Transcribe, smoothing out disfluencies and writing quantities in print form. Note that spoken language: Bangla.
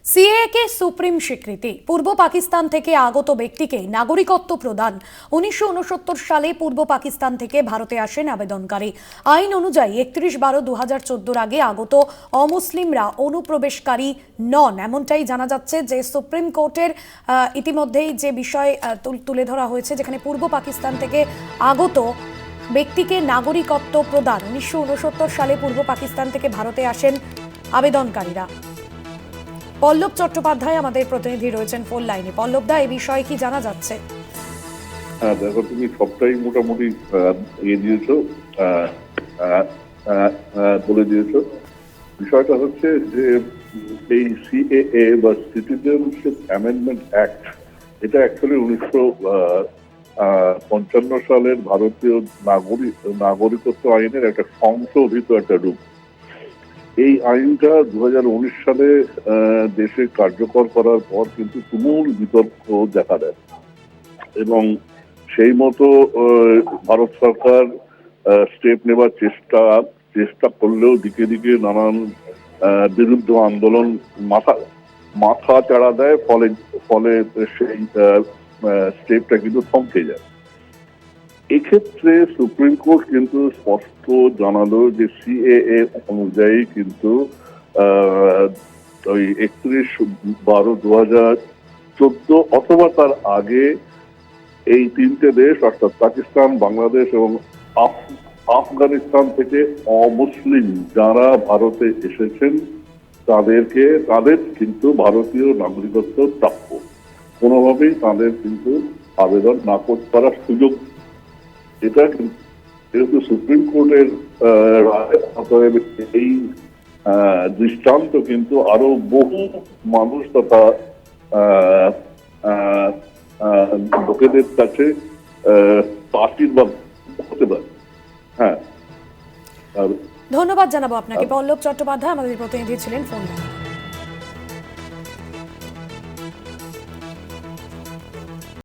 সিএএ কে সুপ্রিম স্বীকৃতি, পূর্ব পাকিস্তান থেকে আগত ব্যক্তিকে নাগরিকত্ব প্রদান। 1969 সালে পূর্ব পাকিস্তান থেকে ভারতে আসেন আবেদনকারী। আইন অনুযায়ী 31/12/2014 আগে আগত অমুসলিমরা অনুপ্রবেশকারী নন, এমনটাই জানা যাচ্ছে। যে সুপ্রিম কোর্টের ইতিমধ্যেই যে বিষয় তুলে ধরা হয়েছে, যেখানে পূর্ব পাকিস্তান থেকে আগত ব্যক্তিকে নাগরিকত্ব প্রদান। 1969 সালে পূর্ব পাকিস্তান থেকে ভারতে আসেন আবেদনকারীরা। পল্লব চট্টোপাধ্যায় আমাদের প্রতিনিধি রয়েছেন ফোন লাইনে। পল্লব দা, এই বিষয়ে কি জানা যাচ্ছে? হ্যাঁ, দেখো, তুমি সবটাই মোটামুটি দিয়েছো, বলে দিয়েছো। বিষয়টা হচ্ছে যে এই সিএএ বা সিটিজেনশিপ অ্যামেন্ডমেন্ট অ্যাক্ট, এটা অ্যাকচুয়ালি 1955 সালের ভারতীয় নাগরিকত্ব আইনের একটা সংশোধিত একটা রূপ। এই আইনটা 2019 সালে দেশে কার্যকর করার পর কিন্তু তুমুল বিতর্ক দেখা দেয় এবং সেই মতো ভারত সরকার স্টেপ নেবার চেষ্টা করলেও দিকে দিকে নানান বিরুদ্ধ আন্দোলন মাথা চাড়া দেয়, ফলে ফলে সেই স্টেপটা কিন্তু থমকে যায়। এক্ষেত্রে সুপ্রিম কোর্ট কিন্তু স্পষ্ট জানালো যে সিএএ অনুযায়ী কিন্তু ওই 31/12/2014 অথবা তার আগে এই তিনটে দেশ অর্থাৎ পাকিস্তান, বাংলাদেশ এবং আফগানিস্তান থেকে অমুসলিম যারা ভারতে এসেছেন তাদের কিন্তু ভারতীয় নাগরিকত্ব প্রাপ্য। কোনোভাবেই তাদের কিন্তু আবেদন নাকচ করার সুযোগ। এটা যেহেতু সুপ্রিম কোর্টের রায়, অতএব এই দৃষ্টান্ত কিন্তু আরো বহু মানুষ তথা লোকেদের কাছে আশীর্বাদ হতে পারে। হ্যাঁ, ধন্যবাদ জানাবো আপনাকে। পল্লব চট্টোপাধ্যায় আমাদের প্রতিনিধি ছিলেন ফোন লাইনে।